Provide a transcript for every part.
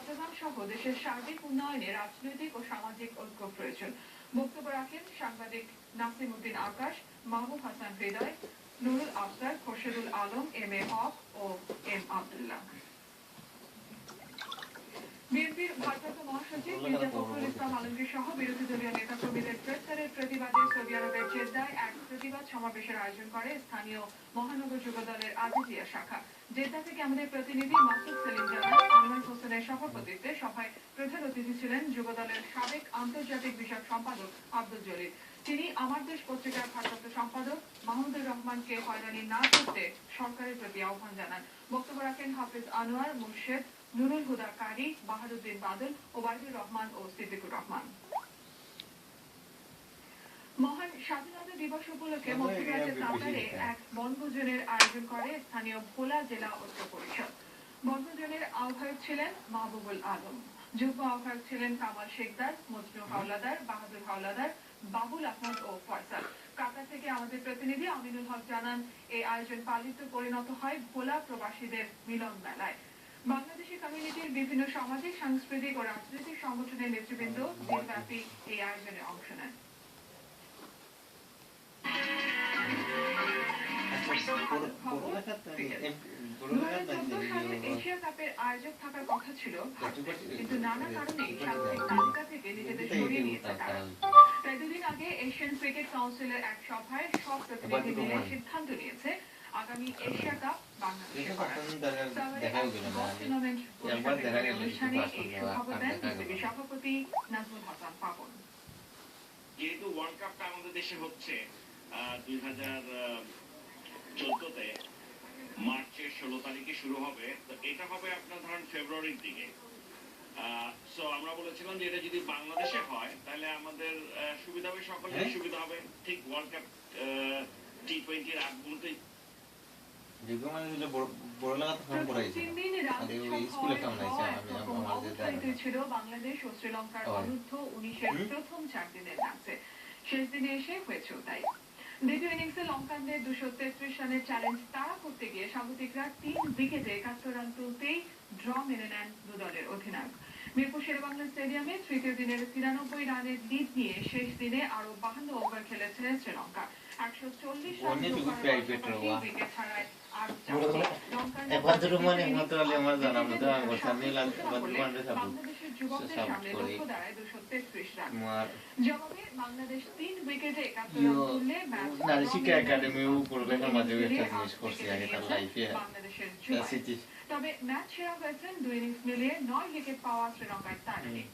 চট্টগ্রাম সহ দেশের সার্বিক উন্নয়নে রাজনৈতিক ও সামাজিক ঐক্য প্রয়োজন। বক্তব্য রাখেন সাংবাদিক নাসিম উদ্দিন আকাশ, মাহবুব হাসান হৃদয়, Nurul Afsar, Khorshedul Alam, M A Haque O M Abdullah. বিএনপির ভারপ্রাপ্ত মহাসচিব মির্জা ফখরুল ইসলাম আলমগীর সহ বিরোধী দলীয় নেতাকর্মীদের গ্রেফতারের প্রতিবাদে সৌদি আরবের জেদ্দায় এক প্রতিবাদ সমাবেশের আয়োজন করে স্থানীয় মহানগর যুবদলের আজিজিয়া শাখা। জেদ্দা থেকে আমাদের প্রতিনিধি মাসুদ সেলিম জানান, আনোয়ার হোসেনের সভাপতিত্বে সভায় প্রধান অতিথি ছিলেন যুবদলের সাবেক আন্তর্জাতিক বিষয়ক সম্পাদক আব্দুল জলিল। তিনি আমার দেশ পত্রিকার ভারপ্রাপ্ত সম্পাদক মাহমুদুর রহমানকে হয়রানি না করতে সরকারের প্রতি আহ্বান জানান। বক্তব্য রাখেন হাফিজ আনোয়ার, মুর্শেদ, নুরুল হুদা কারি, বাহাদুদ্দিন বাদল, ওবায়দুর রহমান ও সিদ্দিকুর রহমান। মহান স্বাধীনতা দিবস উপলক্ষে মধ্যপ্রাচ্যের কাতারে এক বনভোজনের আয়োজন করে স্থানীয় ভোলা জেলা ঐক্য পরিষদ। বনভোজনের আহ্বায়ক ছিলেন মাহবুবুল আলম, যুগ্ম আহ্বায়ক ছিলেন কামাল শেখদার, মজনু হাওলাদার, বাহাদুর হাওলাদার, বাবুল আহমদ ও ফয়সাল। কাতার থেকে আমাদের প্রতিনিধি আমিনুল হক জানান, এই আয়োজন পালিত পরিণত হয় ভোলা প্রবাসীদের মিলন মেলায়। বাংলাদেশি কমিউনিটির বিভিন্ন সামাজিক, সাংস্কৃতিক ও রাজনৈতিক সংগঠনের নেতৃবৃন্দ দিনব্যাপী এই আয়োজনে অংশ নেন। এশিয়া কাপের আয়োজক থাকার কথা ছিল, কিন্তু নানা কারণে সাংবাদিক তালিকা থেকে নিজেদের সরিয়ে নিয়েছে তারা। তাই দুদিন আগে এশিয়ান ক্রিকেট কাউন্সিলের এক সভায় সব প্রতিনিধি মিলে সিদ্ধান্ত নিয়েছে আগামী এশিয়া কাপ বাংলাদেশে করার। অনুষ্ঠানে এই সুখবর দেন বিসিবি সভাপতি নাজমুল হাসান পাপন। যেহেতু ওয়ার্ল্ড কাপটা আমাদের দেশে হচ্ছে 2014-তে মার্চের 16 তারিখে শুরু হবে, তো এটা হবে আপনার ধরেন ফেব্রুয়ারির দিকে। সো আমরা বলেছিলাম যে এটা যদি বাংলাদেশে হয় তাহলে আমাদের সুবিধা হবে, সকলের সুবিধা হবে। ঠিক ওয়ার্ল্ড কাপ টি20-র আগ মুহূর্তে বাংলাদেশ ও শ্রীলঙ্কার অনূর্ধ্ব 19-এর প্রথম 4 দিনের ম্যাচে শেষ দিনে এসে হয়েছেও তাই। দ্বিতীয় ইনিংসে লঙ্কানদের 233 রানের চ্যালেঞ্জ তাড়া করতে গিয়ে স্বাগতিকরা 3 উইকেটে 71 রান তুলতেই ড্র মেনে নেন দুদলের অধিনায়ক। মিরপুর শেরেবাংলা স্টেডিয়ামে তৃতীয় দিনের 93 রানের লিড নিয়ে শেষ দিনে আরো 52 ওভার খেলেছে শ্রীলঙ্কা। 140 রান উইকেট ছাড়ায় বাংলাদেশের যুবকদের সামনে লক্ষ্য দাঁড়ায় 233 রান। জবাবে বাংলাদেশ 3 উইকেটে 71 রান তুললে বাংলাদেশের জয়। তবে ম্যাচ সেরা হয়েছেন 2 ইনিংস মিলিয়ে 9 উইকেট পাওয়া শ্রীলঙ্কার তারিণী।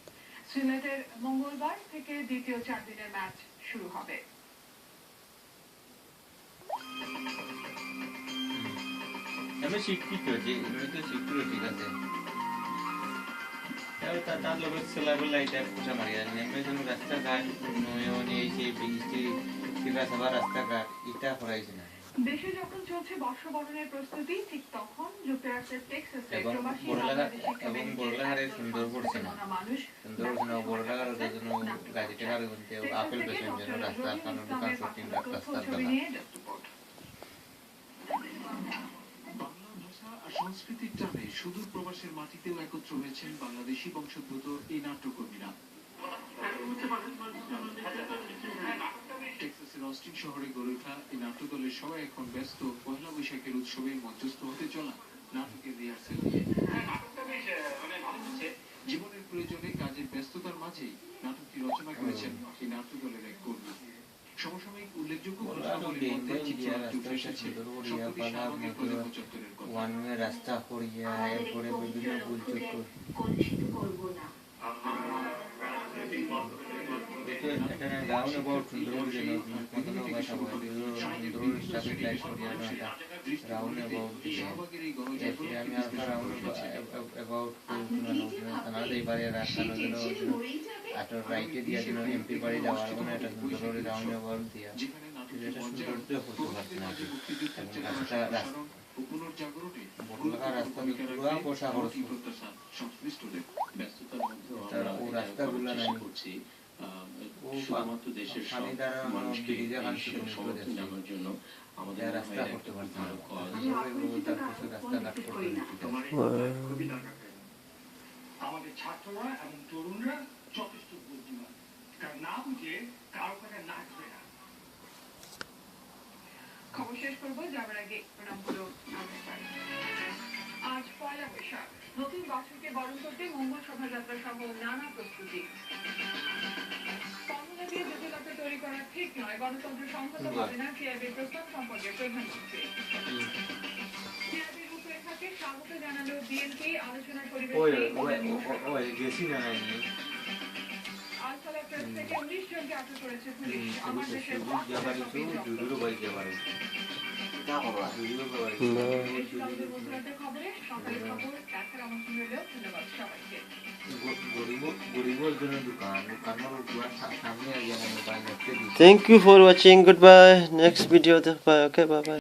সিলেটের মঙ্গলবার থেকে দ্বিতীয় 4 দিনের ম্যাচ শুরু হবে। আমি শিক্ষিত যে এমনিতে শিক্ষিত ঠিক আছে, তার লোক ছেলেবেলা এটা পোষা মারি আর নেমে যেন রাস্তাঘাট উন্নয়ন এই সেই বৃষ্টি কিংবা সবার রাস্তাঘাট এটা করাইছে না। দেশে যখন চলছে বর্ষবরণের প্রস্তুতি, ঠিক তখন যুক্তরাষ্ট্রের টেক্সাসে প্রবাসী এবং বড়লাগারে সুন্দর করছে না, সুন্দর করছে না। বড়লাগারের জন্য গাড়ি টেকার মধ্যে আপেল পেশেন্ট যেন রাস্তা কারণ দোকান শুটিং রাস্তার সংস্কৃতির টানে সুদূর প্রবাসের মাটিতেও একত্র হয়েছেন বাংলাদেশি বংশোদ্ভূত এই নাট্যকর্মীরা। টেক্সাসের অস্টিন শহরে গড়ে ওঠা এই নাট্যদলের সবাই এখন ব্যস্ত পয়লা বৈশাখের উৎসবের মঞ্চস্থ হতে চলা নাটকের রিহার্সেল নিয়ে। জীবনের প্রয়োজনে কাজের ব্যস্ততার মাঝেই নাটকটি রচনা করেছেন এই নাট্যদলের এক কর্মী। সমসাময়িক উল্লেখযোগ্য রাস্তা করিয়া এরপরে বিভিন্ন রাইটে দিয়া যেন এমপি বাড়ি যাওয়ার কোনো একটা সুন্দর রাউন্ড অ্যাবাউট দিয়া এটা সৌন্দর্য করতে পারছে না। রাস্তা পুরো পোষা করছে, ও রাস্তাগুলো নাই শুধুমাত্র দেশের মানুষকে জানার জন্য আমাদের রাস্তা করতে পারছে না। রাস্তাঘাট করতে ছাত্ররা এবং তরুণরা যথেষ্ট বুদ্ধিমান, কারণ না বুঝে কারো কথা নাচবে না। খবর শেষ করবো যাবার আগে নামগুলো আরেকবার। আজ পয়লা বৈশাখ, নতুন বছরকে বরণ করতে মঙ্গল শোভাযাত্রা সহ নানা প্রস্তুতি। কমলা দিয়ে জটিলতা তৈরি করা ঠিক নয়, গণতন্ত্র সংহত হবে না সিআইবির প্রস্তাব সম্পর্কে প্রধানমন্ত্রী। সিআইবির রূপরেখাকে স্বাগত জানালো বিএনপি, আলোচনার পরিবেশ আলফালা প্রেস থেকে 19 জনকে আটক করেছে পুলিশ। আমার দেশের খবরে সকালের খবর দেখার আমন্ত্রণ রইল। ধন্যবাদ সবাইকে। Thank you for watching. Goodbye. Next video. Bye. Okay. Bye. Bye.